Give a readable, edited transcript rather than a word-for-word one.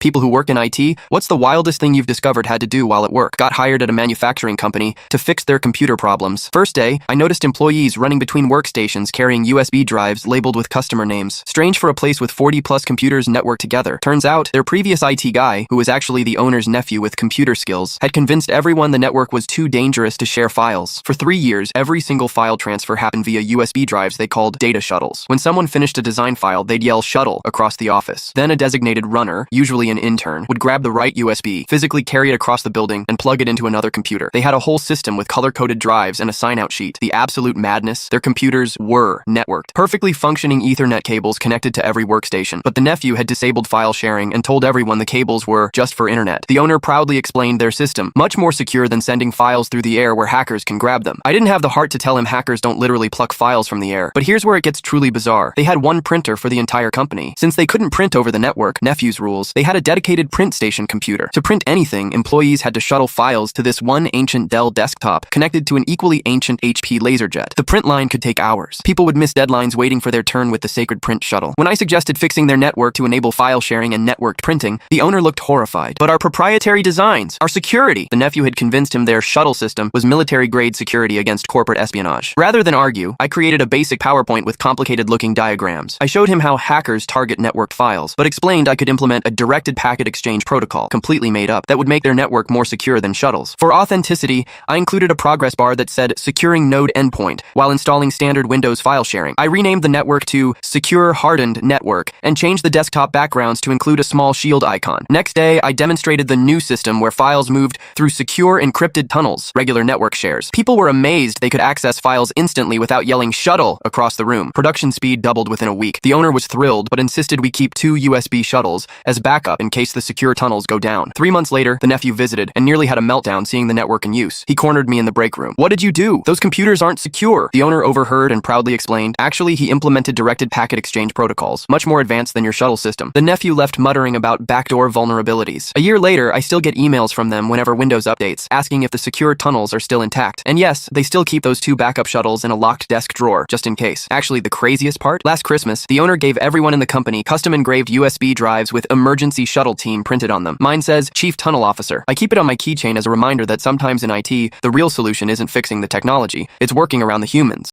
People who work in IT, what's the wildest thing you've discovered had to do while at work? Got hired at a manufacturing company to fix their computer problems. First day, I noticed employees running between workstations carrying USB drives labeled with customer names. Strange for a place with 40+ computers networked together. Turns out, their previous IT guy, who was actually the owner's nephew with computer skills, had convinced everyone the network was too dangerous to share files. For 3 years, every single file transfer happened via USB drives they called data shuttles. When someone finished a design file, they'd yell "shuttle" across the office. Then a designated runner, usually an intern, would grab the right USB, physically carry it across the building, and plug it into another computer. They had a whole system with color-coded drives and a sign-out sheet. The absolute madness, their computers were networked. Perfectly functioning Ethernet cables connected to every workstation. But the nephew had disabled file sharing and told everyone the cables were just for internet. The owner proudly explained their system, much more secure than sending files through the air where hackers can grab them. I didn't have the heart to tell him hackers don't literally pluck files from the air. But here's where it gets truly bizarre. They had one printer for the entire company. Since they couldn't print over the network, nephew's rules, they had a dedicated print station computer. To print anything, employees had to shuttle files to this one ancient Dell desktop connected to an equally ancient HP LaserJet. The print line could take hours. People would miss deadlines waiting for their turn with the sacred print shuttle. When I suggested fixing their network to enable file sharing and networked printing, the owner looked horrified. But our proprietary designs, our security, the nephew had convinced him their shuttle system was military-grade security against corporate espionage. Rather than argue, I created a basic PowerPoint with complicated-looking diagrams. I showed him how hackers target networked files, but explained I could implement a directed packet exchange protocol, completely made up, that would make their network more secure than shuttles. For authenticity, I included a progress bar that said "Securing Node Endpoint" while installing standard Windows file sharing. I renamed the network to Secure Hardened Network and changed the desktop backgrounds to include a small shield icon. Next day, I demonstrated the new system where files moved through secure encrypted tunnels, regular network shares. People were amazed they could access files instantly without yelling "shuttle" across the room. Production speed doubled within a week. The owner was thrilled, but insisted we keep 2 USB shuttles as backup in case the secure tunnels go down. 3 months later, the nephew visited and nearly had a meltdown seeing the network in use. He cornered me in the break room. "What did you do? Those computers aren't secure." The owner overheard and proudly explained, "Actually, he implemented directed packet exchange protocols, much more advanced than your shuttle system." The nephew left muttering about backdoor vulnerabilities. A year later, I still get emails from them whenever Windows updates, asking if the secure tunnels are still intact. And yes, they still keep those 2 backup shuttles in a locked desk drawer, just in case. Actually, the craziest part? Last Christmas, the owner gave everyone in the company custom-engraved USB drives with "Emergency Shuttle Team" printed on them. Mine says Chief Tunnel Officer. I keep it on my keychain as a reminder that sometimes in IT, the real solution isn't fixing the technology, it's working around the humans.